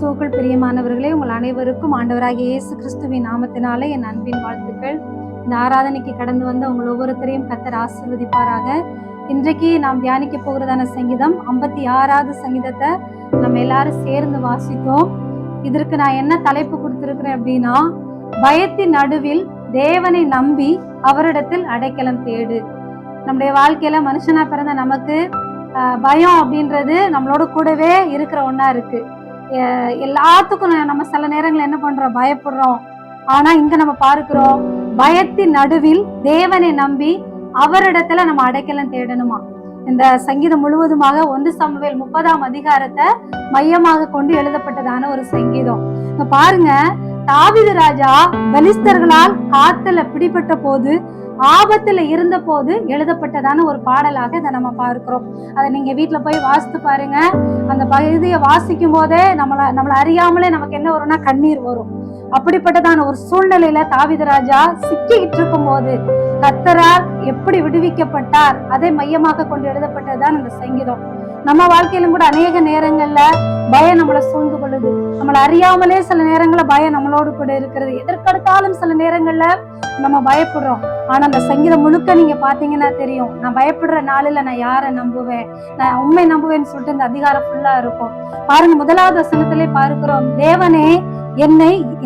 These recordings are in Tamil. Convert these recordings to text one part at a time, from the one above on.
கிறிஸ்துவுக்குள் பிரியமானவர்களே, உங்கள் அனைவருக்கும் ஆண்டவராகிய இயேசு கிறிஸ்துவின் நாமத்தினாலே என் அன்பின் வாழ்த்துக்கள். இந்த ஆராதனைக்கு கடந்து வந்த உங்கள் ஒவ்வொருத்தரையும் கர்த்தர் ஆசீர்வதிப்பாராக. இன்றைக்கு நாம் தியானிக்க போகிறதான சங்கீதம் 56வது சங்கீதத்தை நம்ம எல்லாரும் சேர்ந்து வாசித்தோம். இதற்கு நான் என்ன தலைப்பு கொடுத்திருக்கிறேன் அப்படின்னா, பயத்தின் நடுவில் தேவனை நம்பி அவரிடத்தில் அடைக்கலம் தேடு. நம்முடைய வாழ்க்கையில மனுஷனா பிறந்த நமக்கு பயம் அப்படின்றது நம்மளோட கூடவே இருக்கிற ஒண்ணா இருக்கு. எல்லாத்துக்கும் நம்ம சில நேரங்கள் என்ன பண்றோம், பயப்படுறோம். ஆனா இங்க நம்ம பார்க்கிறோம், பயத்தின் நடுவில் தேவனை நம்பி அவரிடத்துல நம்ம அடைக்கலம் தேடணுமா. இந்த சங்கீதம் முழுவதுமாக 1 சாமுவேல் 30ஆம் அதிகாரத்தை மையமாக கொண்டு எழுதப்பட்டதான ஒரு சங்கீதம். இப்ப பாருங்க, தாவீது ராஜா பெலிஸ்தர்களால் காத்துல பிடிபட்ட போது, ஆபத்துல இருந்த போது எழுதப்பட்டதான ஒரு பாடலாக இதை நம்ம பார்க்கிறோம். அதை நீங்க வீட்டுல போய் வாசித்து பாருங்க. அந்த பகுதியை வாசிக்கும் போதே நம்மளை அறியாமலே நமக்கு என்ன வரும்னா கண்ணீர் வரும். அப்படிப்பட்டதான ஒரு சூழ்நிலையில தாவீது ராஜா சிக்கிட்டு இருக்கும் போது கர்த்தரால் எப்படி விடுவிக்கப்பட்டார், அதை மையமாக கொண்டு எழுதப்பட்டதுதான் இந்த சங்கீதம். நம்ம வாழ்க்கையிலும் கூட அநேக நேரங்கள்ல பயம் நம்மளை சூழ்ந்து கொள்ளுது. நம்மளை அறியாமலே சில நேரங்கள்ல பயம் நம்மளோடு கூட இருக்கிறது. எதற்கெடுத்தாலும் சில நேரங்கள்ல நம்ம பயப்படுறோம். ஆனா அந்த சங்கீதம் முழுக்க நீங்க பாத்தீங்கன்னா தெரியும், நான் பயப்படுற நாளில நான் யாரை நம்புவேன், நான் உண்மை நம்புவேன்னு சொல்லிட்டு இந்த அதிகாரம் ஃபுல்லா இருக்கும். பாருங்க, 1வது வசனத்திலே பார்க்கிறோம், தேவனே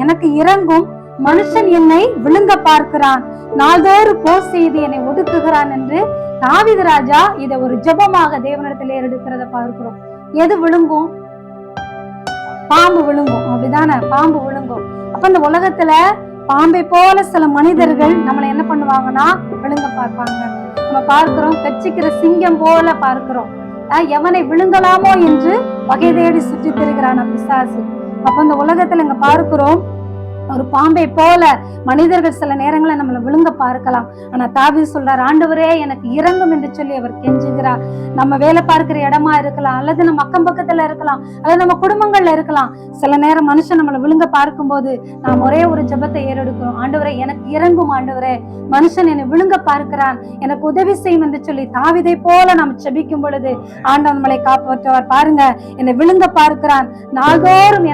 எனக்கு இறங்கும், மனுஷன் என்னை விழுங்க பார்க்கிறான், நாள்தோறும் போர் செய்து என்னை ஒடுக்குகிறான் என்று தாவீது ராஜா இதை ஒரு ஜெபமாக தேவனிடத்திலே எடுக்கிறத பார்க்கிறோம். எது விழுங்கும்? பாம்பு விழுங்கும், அப்படிதானே? பாம்பு விழுங்கும். அப்ப இந்த உலகத்துல பாம்பை போல சில மனிதர்கள் நம்மளை என்ன பண்ணுவாங்கன்னா விழுங்க பார்ப்பாங்க. நம்ம பார்க்கிறோம், கட்சிக்கிற சிங்கம் போல பார்க்கிறோம். எவனை விழுங்கலாமோ என்று வகை தேடி சுற்றி திரிகிறான் பிசாசு. அப்ப இந்த உலகத்துல இங்க பார்க்கிறோம், ஒரு பாம்பை போல மனிதர்கள் சில நேரங்களை நம்மளை விழுங்க பார்க்கலாம். ஆனா தாவீது சொல்றார், ஆண்டவரே எனக்கு இறங்கும் என்று சொல்லி அவர் கெஞ்சுகிறார். நம்ம வேலை பார்க்கிற இடமா இருக்கலாம், அல்லது நம்ம அக்கம் பக்கத்துல இருக்கலாம், அல்லது நம்ம குடும்பங்கள்ல இருக்கலாம். சில நேரம் மனுஷன் நம்மளை விழுங்க பார்க்கும் போது நாம் ஒரே ஒரு ஜெபத்தை ஏறெடுக்கிறோம், ஆண்டவரே எனக்கு இறங்கும், ஆண்டவரே மனுஷன் என்னை விழுங்க பார்க்கிறான், எனக்கு உதவி செய்யும் என்று சொல்லி தாவீதை போல நாம் ஜெபிக்கும் பொழுது ஆண்டவர் நம்மளை காப்பாற்றுவார். பாருங்க, என்னை விழுங்க பார்க்கிறான், நாள்தோறும்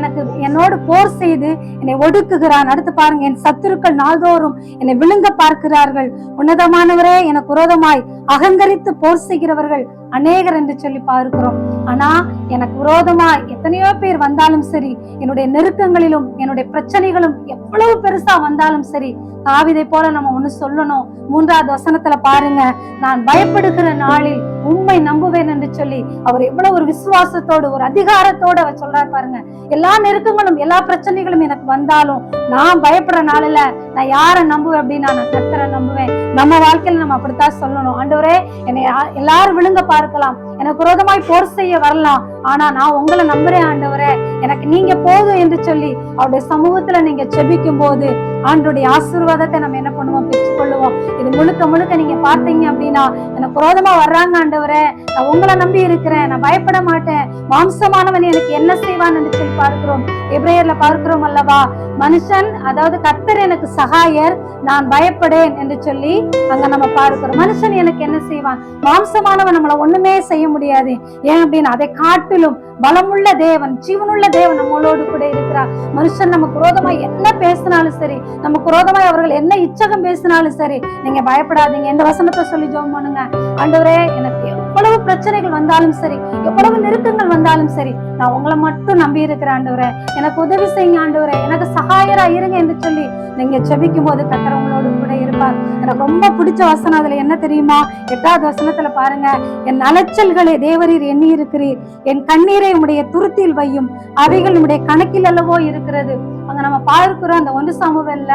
என்னோடு போர் செய்து என்னை ஒடுக்குகிறான். அடுத்து பாருங்க, என் சத்துருக்கள் நாள்தோறும் என்னை விழுங்க பார்க்கிறார்கள், உன்னதமானவரே எனக்கு விரோதமாய் அகங்கரித்து போர் செய்கிறவர்கள் அநேகர் என்று சொல்லி பார்க்கிறோம். ஆனா எனக்கு விரோதமாய் எத்தனையோ பேர் வந்தாலும் சரி, என்னுடைய நெருக்கங்களிலும் என்னுடைய பிரச்சனைகளும் எவ்வளவு பெருசா வந்தாலும் சரி, தாவீதை போல நம்ம ஒண்ணு சொல்லணும். 3வது வசனத்துல பாருங்க, நான் பயப்படுகிற நாளில் உம்மை நம்புவேன் என்று சொல்லி அவர் எவ்வளவு ஒரு விசுவாசத்தோடு ஒரு அதிகாரத்தோடு அவர் சொல்றாரு. பாருங்க, எல்லா நெருக்கங்களும் எல்லா பிரச்சனைகளும் எனக்கு வந்தாலும் நான் பயப்படுற நாளில நான் யாரை நம்புவேன் அப்படின்னா நான் கர்த்தரை நம்புவேன். நம்ம வாழ்க்கையில நம்ம அப்படித்தான் சொல்லணும். ஆண்டவரே, என்னை எல்லாரும் விழுங்க பார்க்கலாம், எனக்கு விரோதமாய் போர் செய்ய வரலாம், ஆனா நான் உங்களை நம்புறேன் ஆண்டவரே, எனக்கு நீங்க போதும் என்று சொல்லி அவருடைய சமூகத்துல நீங்க ஜெபிக்கும் போது ஆண்டவருடைய ஆசீர்வாதத்தை நம்ம என்ன பண்ணுவோம், பெற்றுக்கொள்ளுவோம். இது முழுக்க முழுக்க நீங்க பார்த்தீங்க அப்படின்னா, எனக்கு விரோதமா வர்றாங்க ஆண்டவரே, நான் உங்களை நம்பி இருக்கிறேன், நான் பயப்பட மாட்டேன், மாம்சமானவன் எனக்கு என்ன செய்வான் என்று சொல்லி பார்க்கிறோம். எபிரேயர்ல பார்க்கிறோம் அல்லவா, மனுஷன் அதாவது கர்த்தர் எனக்கு சகாயர், நான் பயப்படேன் என்று சொல்லி அங்க நம்ம பார்க்கிறோம். மனுஷன் எனக்கு என்ன செய்வான்? மாம்சமானவன் நம்மளை ஒண்ணுமே செய்ய முடியாது. ஏன் அப்படின்னா, அதை காட்டிலும் பலமுள்ள தேவன், ஜீவனுள்ள தேவன் நம்மளோடு கூட இருக்கிறார். மனுஷன் நமக்கு விரோதமாய் என்ன பேசினாலும் சரி, நமக்கு விரோதமாய் அவர்கள் என்ன இச்சகம் பேசினாலும் சரி, நீங்க பயப்படாதீங்க. இந்த வசனத்தை சொல்லி ஜெபம் பண்ணுங்க, ஆண்டவரே எனக்கு எவ்வளவு பிரச்சனைகள் வந்தாலும் சரி, எவ்வளவு நெருக்கங்கள் வந்தாலும் சரி, நான் உங்களை மட்டும் நம்பி இருக்கிறேன் ஆண்டவரே, எனக்கு உதவி செய்யுங்க ஆண்டவரே, எனக்கு சகாயரா இருங்க என்று சொல்லி நீங்க ஜெபிக்கும் போது கர்த்தர் உங்களோடு கூட இருப்பார். எனக்கு ரொம்ப பிடிச்ச வசனம் அதுல என்ன தெரியுமா? 8வது வசனத்துல பாருங்க, என் அலைச்சல்களை தேவரீர் எண்ணி இருக்கிறீர், என் கண்ணீரை உடைய துருத்தியில் வையும், அவைகள் உடைய கணக்கில் அல்லவோ இருக்கிறது. அங்க நம்ம பார்க்கிறோம், அந்த 1 சாமுவேல்ல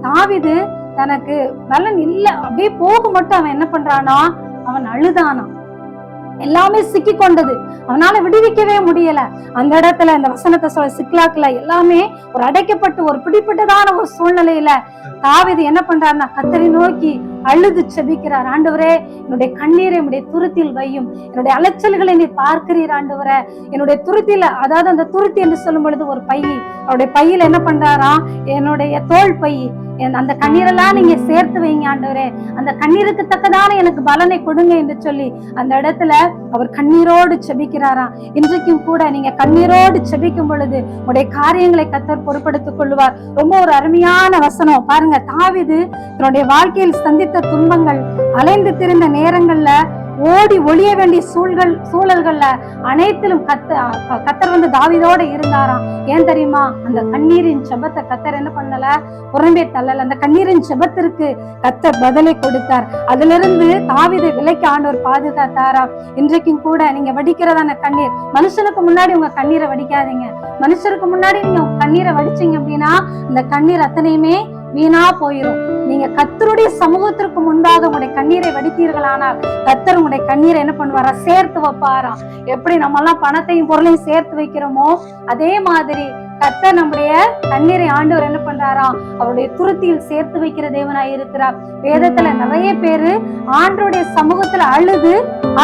தாவீது தனக்கு பலன் இல்ல அப்படியே போக மட்டும் அவன் என்ன பண்றானா, அவன் அழுதானா. எல்லாமே சிக்கி கொண்டது, அவனால விடுவிக்கவே முடியல. அந்த இடத்துல இந்த வசனத்தை சொல்ல சிக்லாக்ல எல்லாமே ஒரு அடைக்கப்பட்டு ஒரு பிடிப்பட்டதான ஒரு சூழ்நிலையில தாவீது என்ன பண்றாருன்னா கர்த்தரை நோக்கி அழுது செபிக்கிறார். ஆண்டவரே, என்னுடைய கண்ணீரை என்னுடைய துருத்தியில் வையும், என்னுடைய அலைச்சல்களை நீ பார்க்கிறீர் ஆண்டவரே. என்னுடைய துருத்தியில, அதாவது அந்த துருத்தி என்று சொல்லும் பொழுது ஒரு பை, அவருடைய பையில என்ன பண்றாராம், என்னுடைய தோல் பை, அந்த கண்ணீரெல்லாம் நீங்க சேர்த்து வைங்க ஆண்டவரே, அந்த கண்ணீருக்கு தக்கதான எனக்கு பலனை கொடுங்க என்று சொல்லி அந்த இடத்துல அவர் கண்ணீரோடு செபிக்கிறாராம். இன்றைக்கும் கூட நீங்க கண்ணீரோடு செபிக்கும் பொழுது உங்களுடைய காரியங்களை கர்த்தர் பொறுப்படுத்திக் கொள்வார். ரொம்ப ஒரு அருமையான வசனம் பாருங்க. தாவீது தன்னுடைய வாழ்க்கையில் சந்தித்த துன்பங்கள், அலைந்து திரிந்த நேரங்கள்ல, ஓடி ஒளிய வேண்டிய சூழல்கள்ல அனைத்திலும் கர்த்தர் வந்து தாவீதோட இருந்தாராம். ஏன் தெரியுமா? அந்த கண்ணீரின் ஜெபத்தை கர்த்தர் என்ன பண்ணல, புறம்பே தள்ளல. அந்த கண்ணீரின் ஜெபத்திற்கு கர்த்தர் பதிலை கொடுத்தார். அதுல இருந்து தாவீதை விலைக்கு ஆண்டவர் பாதுகாத்தாராம். இன்றைக்கும் கூட நீங்க வடிக்கிறதான கண்ணீர், மனுஷனுக்கு முன்னாடி உங்க கண்ணீரை வடிக்காதீங்க. மனுஷருக்கு முன்னாடி நீங்க கண்ணீரை வடிச்சீங்க அப்படின்னா அந்த கண்ணீர் அத்தனையுமே வீணா போயிடும். நீங்க கர்த்தருடைய சமூகத்திற்கு முன்பாக உங்களுடைய கண்ணீரை வடித்தீர்களானால் கர்த்தர் உங்களுடைய கண்ணீரை என்ன பண்ணுவாரா, சேர்த்து வைப்பாராம். எப்படி நம்ம எல்லாம் பணத்தையும் பொருளையும் சேர்த்து வைக்கிறோமோ அதே மாதிரி கர்த்தர் நம்முடைய கண்ணீரை ஆண்டவர் என்ன பண்றாராம், அவருடைய துருத்தியில் சேர்த்து வைக்கிற தேவனாய் இருக்கிறார். வேதத்துல நிறைய பேரு ஆண்டவருடைய சமூகத்துல அழுது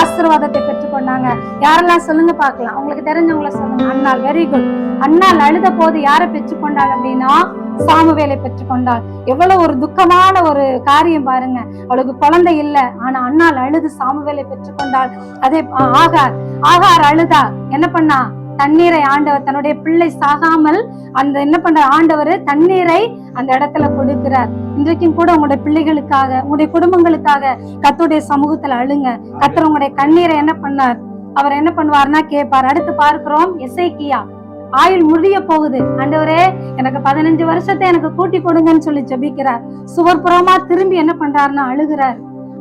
ஆசீர்வாதத்தை பெற்றுக்கொண்டாங்க. யாரெல்லாம் சொல்லுங்க பார்க்கலாம், அவங்களுக்கு தெரிஞ்சவங்கள சொல்லுங்க. அன்னாள், வெரி குட். அன்னாள் அழுத போது யாரை பெற்றுக்கொண்டாள் அப்படின்னா சாமுவேலை பெற்றுக்கொண்டாள். எவ்வளவு ஒரு துக்கமான ஒரு காரியம் பாருங்க. அவளுக்கு குழந்தை இல்லை, ஆனா அன்னாள் அழுது சாமுவேலை பெற்றுக்கொண்டாள். அதே ஆகார் அழுதா என்ன பண்ணா, தண்ணீரை ஆண்டவர் தன்னுடைய பிள்ளை சாகாமல் அந்த என்ன பண்ற ஆண்டவர் தண்ணீரை அந்த இடத்துல கொடுக்கிறார். இன்றைக்கும் கூட உங்களுடைய பிள்ளைகளுக்காக, உங்களுடைய குடும்பங்களுக்காக கர்த்தருடைய சமூகத்துல அழுங்க. கர்த்தர் உங்களுடைய கண்ணீரை என்ன பண்ணார், அவர் என்ன பண்ணுவார்னா கேட்பார். அடுத்து பார்க்கிறோம், எசேக்கியா ஆயுள் முடிய போகுது, ஆண்டவரே எனக்கு 15 வருஷத்தை எனக்கு கூட்டி கொடுங்கன்னு சொல்லி ஜெபிக்கிறார். சுவர்புறமா திரும்பி என்ன பண்றாருன்னா அழுகிறார்.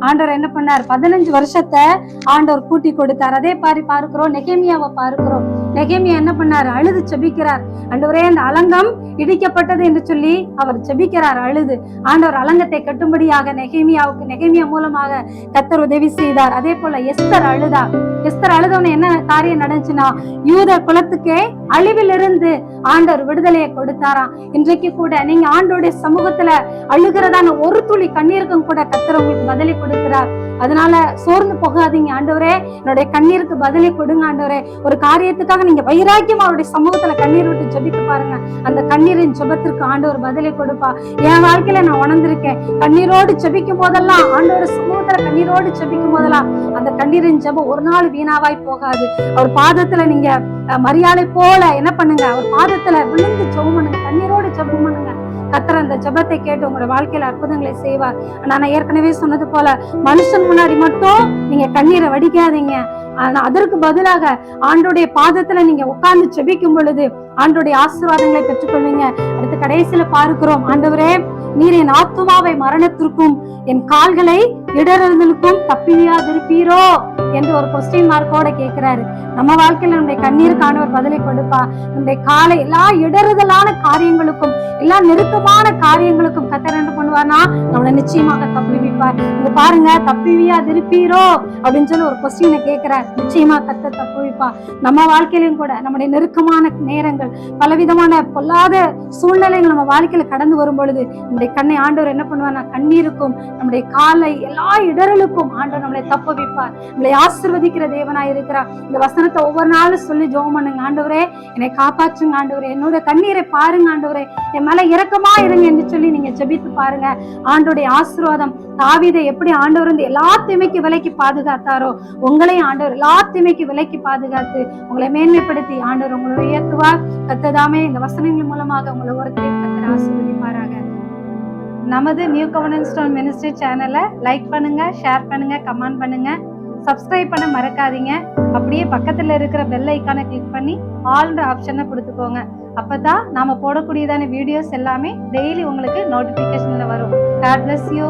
ஆண்டவர் என்ன பண்ணார், 15 வருஷத்தை ஆண்டவர் கூட்டி கொடுத்தார். அதே மாதிரி பார்க்கிறோம், நெகேமியாவை பார்க்கிறோம். நெகேமியா என்ன பண்ணார், அழுது ஜெபிக்கிறார். ஆண்டவரே அந்த அலங்கம் இடிக்கப்பட்டது என்று சொல்லி அவர் ஜெபிக்கிறார் அழுது. ஆண்டவர் அலங்கத்தை கட்டும்படியாக நெகேமியா மூலமாக கர்த்தர் உதவி செய்தார். அதே போல எஸ்தர் அழுதா. எஸ்தர் அழுதவன என்ன காரியம் நடந்துச்சுன்னா, யூத குலத்துக்கே அழிவிலிருந்து ஆண்டவர் விடுதலையை கொடுத்தாராம். இன்றைக்கு கூட நீங்க ஆண்டோடைய சமூகத்துல அழுகிறதான ஒரு துளி கண்ணீருக்கும் கூட கர்த்தர் உங்களுக்கு பதிலை கொடுக்கிறார். அதனால சோர்ந்து போகாதீங்க. ஆண்டவரே என்னுடைய கண்ணீருக்கு பதிலை கொடுங்க ஆண்டவரே. ஒரு காரியத்துக்காக நீங்க வைராக்கியம் அவருடைய சமூகத்துல கண்ணீர் விட்டு ஜெபித்து பாருங்க. அந்த கண்ணீரின் ஜெபத்திற்கு ஆண்டவர் பதிலை கொடுப்பா. என் வாழ்க்கையில நான் உணர்ந்திருக்கேன், கண்ணீரோடு ஜெபிக்கும் போதெல்லாம், ஆண்டவர் சமூகத்துல கண்ணீரோடு ஜெபிக்கும் போதெல்லாம் அந்த கண்ணீரின் ஜெபம் ஒரு நாள் வீணாவாய் போகாது. அவர் பாதத்துல நீங்க மரியாதை போல என்ன பண்ணுங்க, அவர் பாதத்துல விழுந்து ஜெபம் பண்ணுங்க, கண்ணீரோடு ஜெபம் பண்ணுங்க. கர்த்தர் அந்த ஜெபத்தை கேட்டு உங்களோட வாழ்க்கையில அற்புதங்களை செய்வார். நான் ஏற்கனவே சொன்னது போல மனுஷன் முன்னாடி மட்டும் நீங்க கண்ணீரை வடிக்காதீங்க. ஆனா அதற்கு பதிலாக ஆண்டோடைய பாதத்துல நீங்க உட்கார்ந்து ஜெபிக்கும் பொழுது ஆண்டோடைய ஆசீர்வாதங்களை பெற்றுக்கொள்வீங்க. அடுத்து கடைசியில பார்க்கிறோம், ஆண்டவரே நீர் என் ஆத்துமாவை மரணத்திற்கும் என் கால்களை இடறுதலுக்கும் தப்பியாதிருப்பீரோ என்று ஒரு கொஸ்டின் மார்க்கோட கேட்கிறாரு. நம்ம வாழ்க்கையில நம்முடைய கண்ணீருக்கு ஆண்டவர் பதிலை கொடுப்பா. நம்முடைய காலை எல்லா இடறுதலான காரியங்களுக்கும், எல்லா நெருக்கமான காரியங்களுக்கும் கர்த்தர் என்ன பண்ணுவார்னா நம்மளை நிச்சயமாக தப்புவிப்பார். இங்க பாருங்க, தப்பியாதிருப்பீரோ அப்படின்னு சொல்லி ஒரு கொஸ்டினை கேட்கிறார். நிச்சயமா கர்த்தர் தப்புவிப்பா. நம்ம வாழ்க்கையிலும் கூட நம்முடைய நெருக்கமான நேரங்கள், பலவிதமான பொல்லாத சூழ்நிலைகள் நம்ம வாழ்க்கையில கடந்து வரும் பொழுது நம்முடைய கண்ணை ஆண்டவர் என்ன பண்ணுவார்னா கண்ணீருக்கும் நம்முடைய காலை எல்லா இடர்களுக்கும் ஆண்டவர் நம்மளை தப்புவிப்பார். நம்மளை ஆசீர்வதிக்கிற தேவனாய் இருக்கிறார். இந்த வசனத்தை ஒவ்வொரு நாளும் சொல்லி ஜெபம் பண்ணுங்க. ஆண்டவரே என்னை காப்பாற்றுங்க, ஆண்டவரே என்னோட கண்ணீரை பாருங்க, ஆண்டவரே என் மேல இரக்கமா இருங்க என்று சொல்லி நீங்க ஜெபித்து பாருங்க. ஆண்டவருடைய ஆசீர்வாதம் தாவீதை எப்படி ஆண்டவர் வந்து எல்லா தீமைக்கு விலைக்கு பாதுகாத்தாரோ, உங்களையும் ஆண்டவர் எல்லா தீமைக்கு விலைக்கு பாதுகாத்து உங்களை மேன்மைப்படுத்தி ஆண்டவர் உங்களை உயர்த்துவார். கர்த்தர் இந்த வசனங்கள் மூலமாக உங்களை ஒருத்தரையும் கர்த்தர் ஆசீர்வதிப்பாராக. நமது நியூ கவர்னன்ஸ் ஸ்டோன் மினிஸ்ட்ரி சேனலை லைக் பண்ணுங்க, ஷேர் பண்ணுங்க, கமெண்ட் பண்ணுங்க, சப்ஸ்கிரைப் பண்ண மறக்காதீங்க. அப்படியே பக்கத்துல இருக்கிற பெல் ஐக்கானை கிளிக் பண்ணி ஆல்ன்ற ஆப்ஷனை கொடுத்துக்கோங்க. அப்பதான் நாம போடக்கூடியதான வீடியோஸ் எல்லாமே டெய்லி உங்களுக்கு நோட்டிபிகேஷன்ல வரும். God bless you.